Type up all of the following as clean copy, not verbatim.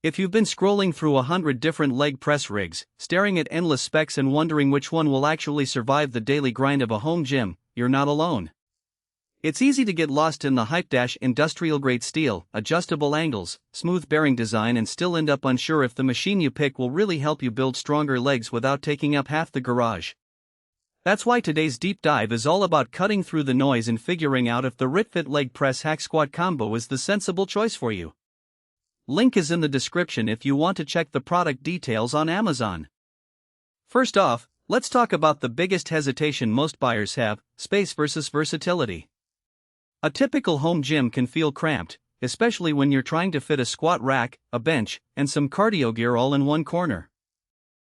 If you've been scrolling through 100 different leg press rigs, staring at endless specs and wondering which one will actually survive the daily grind of a home gym, you're not alone. It's easy to get lost in the hype industrial grade steel, adjustable angles, smooth bearing design and still end up unsure if the machine you pick will really help you build stronger legs without taking up half the garage. That's why today's deep dive is all about cutting through the noise and figuring out if the RitFit leg press hack squat combo is the sensible choice for you. Link is in the description if you want to check the product details on Amazon. First off, let's talk about the biggest hesitation most buyers have: space versus versatility. A typical home gym can feel cramped, especially when you're trying to fit a squat rack, a bench, and some cardio gear all in one corner.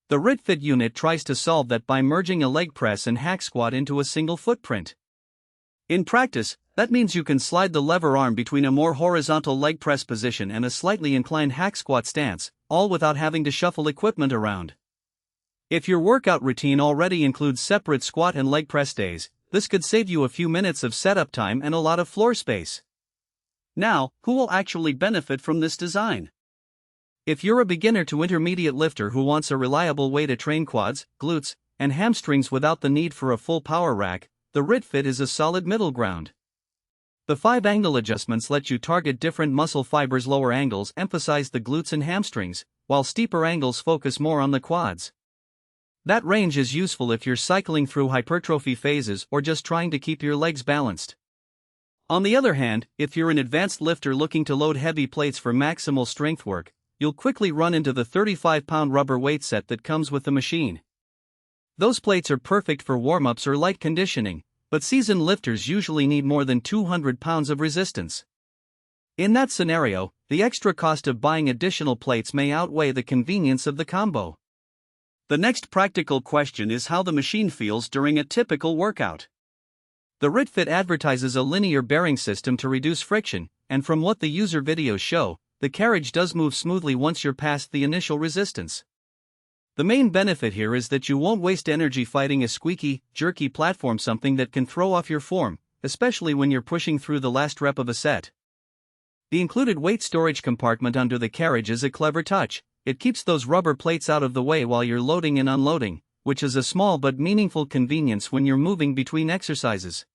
The RitFit unit tries to solve that by merging a leg press and hack squat into a single footprint. In practice, that means you can slide the lever arm between a more horizontal leg press position and a slightly inclined hack squat stance, all without having to shuffle equipment around. If your workout routine already includes separate squat and leg press days, this could save you a few minutes of setup time and a lot of floor space. Now, who will actually benefit from this design? If you're a beginner to intermediate lifter who wants a reliable way to train quads, glutes, and hamstrings without the need for a full power rack, the RitFit is a solid middle ground. The 5-angle adjustments let you target different muscle fibers. Lower angles emphasize the glutes and hamstrings, while steeper angles focus more on the quads. That range is useful if you're cycling through hypertrophy phases or just trying to keep your legs balanced. On the other hand, if you're an advanced lifter looking to load heavy plates for maximal strength work, you'll quickly run into the 35-pound rubber weight set that comes with the machine. Those plates are perfect for warm-ups or light conditioning, but seasoned lifters usually need more than 200 pounds of resistance. In that scenario, the extra cost of buying additional plates may outweigh the convenience of the combo. The next practical question is how the machine feels during a typical workout. The RitFit advertises a linear bearing system to reduce friction, and from what the user videos show, the carriage does move smoothly once you're past the initial resistance. The main benefit here is that you won't waste energy fighting a squeaky, jerky platform, something that can throw off your form, especially when you're pushing through the last rep of a set. The included weight storage compartment under the carriage is a clever touch. It keeps those rubber plates out of the way while you're loading and unloading, which is a small but meaningful convenience when you're moving between exercises.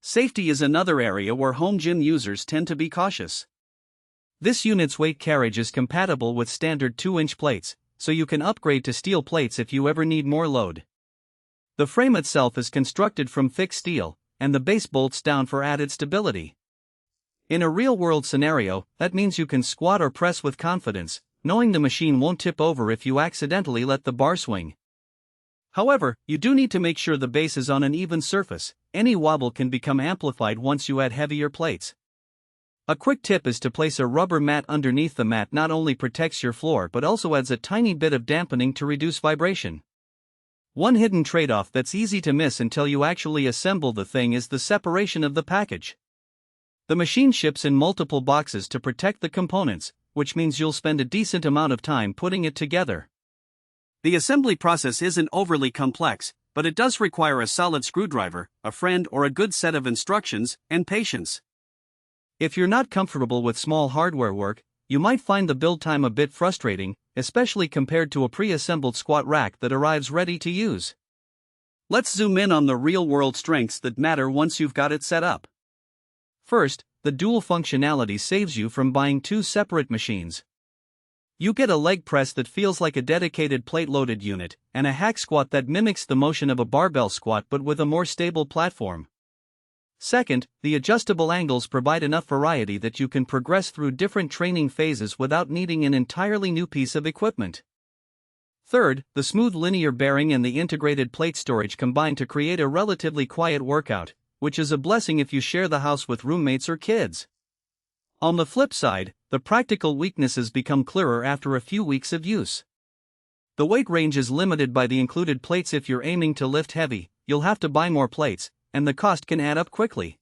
Safety is another area where home gym users tend to be cautious. This unit's weight carriage is compatible with standard 2-inch plates, so you can upgrade to steel plates if you ever need more load. The frame itself is constructed from fixed steel, and the base bolts down for added stability. In a real-world scenario, that means you can squat or press with confidence, knowing the machine won't tip over if you accidentally let the bar swing. However, you do need to make sure the base is on an even surface. Any wobble can become amplified once you add heavier plates. A quick tip is to place a rubber mat underneath the mat. Not only protects your floor but also adds a tiny bit of dampening to reduce vibration. One hidden trade-off that's easy to miss until you actually assemble the thing is the separation of the package. The machine ships in multiple boxes to protect the components, which means you'll spend a decent amount of time putting it together. The assembly process isn't overly complex, but it does require a solid screwdriver, a friend, or a good set of instructions, and patience. If you're not comfortable with small hardware work, you might find the build time a bit frustrating, especially compared to a pre-assembled squat rack that arrives ready to use. Let's zoom in on the real-world strengths that matter once you've got it set up. First, the dual functionality saves you from buying two separate machines. You get a leg press that feels like a dedicated plate-loaded unit, and a hack squat that mimics the motion of a barbell squat but with a more stable platform. Second, the adjustable angles provide enough variety that you can progress through different training phases without needing an entirely new piece of equipment. Third, the smooth linear bearing and the integrated plate storage combine to create a relatively quiet workout, which is a blessing if you share the house with roommates or kids. On the flip side, the practical weaknesses become clearer after a few weeks of use. The weight range is limited by the included plates. If you're aiming to lift heavy, you'll have to buy more plates, and the cost can add up quickly.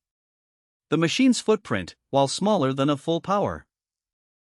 The machine's footprint, while smaller than a full power